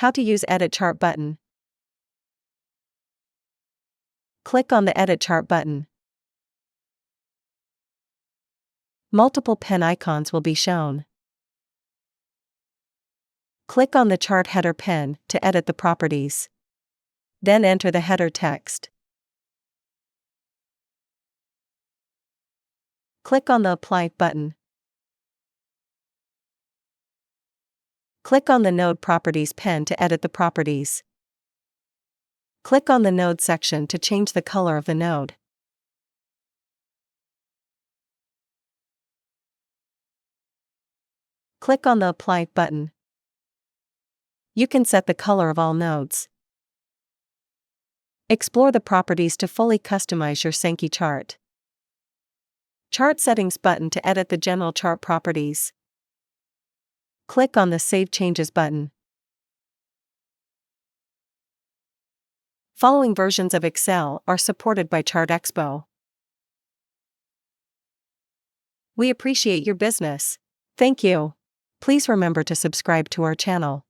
How to use Edit Chart button. Click on the Edit Chart button. Multiple pen icons will be shown. Click on the chart header pen to edit the properties. Then enter the header text. Click on the Apply button. Click on the Node Properties pen to edit the properties. Click on the Node section to change the color of the node. Click on the Apply button. You can set the color of all nodes. Explore the properties to fully customize your Sankey chart. Chart Settings button to edit the general chart properties. Click on the Save Changes button. Following versions of Excel are supported by ChartExpo. We appreciate your business. Thank you. Please remember to subscribe to our channel.